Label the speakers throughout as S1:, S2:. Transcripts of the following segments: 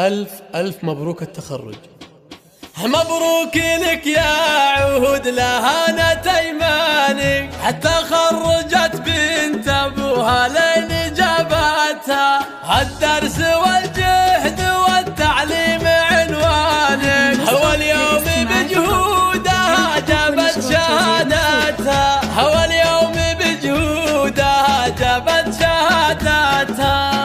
S1: ألف مبروك التخرج. مبروك لك يا عهود لهانة أيمانك، حتى خرجت بنت أبوها لين جابتها، الدرس والجهد والتعليم عنوانك، هو اليوم بجهودها جابت شهادتها، هو اليوم بجهودها جابت شهادتها.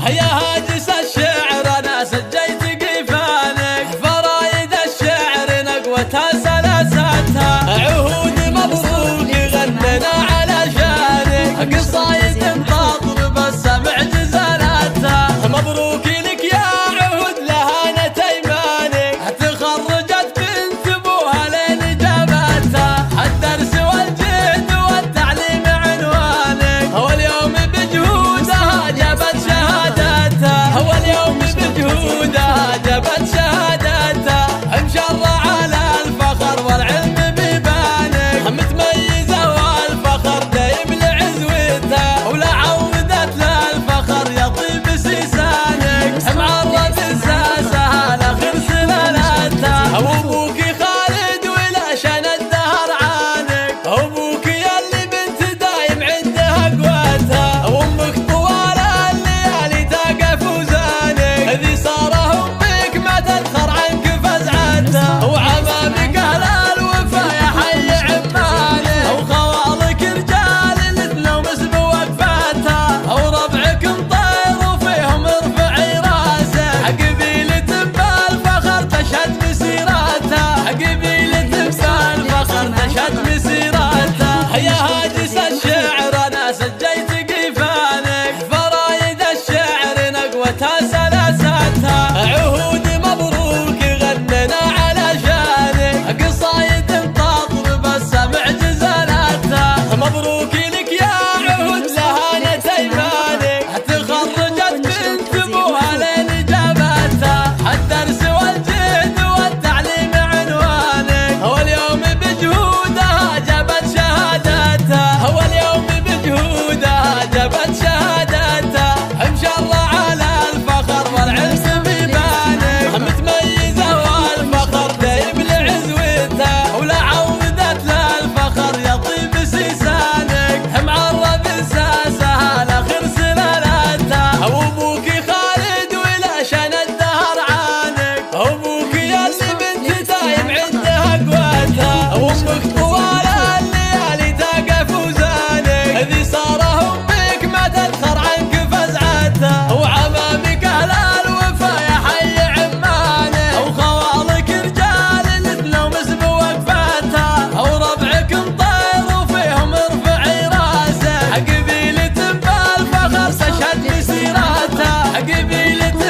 S1: يا هاجس الشعر أنا سجيت قفانك، فرايد الشعر نقوتها سلاستها، عهود مبروك غننا على شانك، قصايد تضرب السمع جزالاتها. مبروك لك يا عهود لهانة أيمانك، تخرجت بنت أبوها لين جابتها، الدرس والجهد والتعليم عنوانك، هو اليوم بجهودها جابت شهادتها، هو اليوم بجهودها جابت شهادتها. مشرع على الفخر والعلم ببانك، متميزة والفخر دايم لعزوتها، ولا عودت للفخر يطيب سيسانك، معرض الساسة لآخر سلالتها. وابوك خالد ولا شان الدهر عانك، ابوك ياللي بنت دايم عندها قوتها، وامك طوال الليالي تقف وزانك، ذي صار امك ما تذخر عنك فزعتها، وعمامك اهل الوفا يا حي عمانك، وخوالك رجال تلومس بوقفتها، وربعك مطير وفيهم ارفعي راسك، قبيلة بالفخر تشهد مسيرتها، قبيلة بالفخر تشهد مسيرتها. يا هاجس الشعر انا سجيت قفانك، فرايد الشعر نقوتها سلاستها، عهود مبروك غننا على شانك، قصايد تضرب السمع جزالاتها. مبروك لك يا عهود لهانة أيمانك، تخرجت بنت أبوها لين جابتها، الدرس والجهد والتعليم عنوانك، هو اليوم بجهودها جابت شهادتها، هو اليوم بجهودها جابت شهادتها. مشرع على الفخر والعز ببانك، متميزة والفخر دايم لعزوتها، ولا عودت للفخر يطيب سيسانك، معرض الساسة لآخر سلالتها. وابوك خالد ولا شان الدهر عانك، ابوك ياللي بنت دايم عندها قوتها، وامك طوال الليالي تقف وزانك، ذي صار امك ما تذخر عنك فزعتها، وعمامك اهل الوفا يا حي عمانك، وخوالك رجال تلومس بوقفتها، وربعك مطير وفيهم ارفعي راسك، قبيلة بالفخر تشهد مسيرتها، قبيلة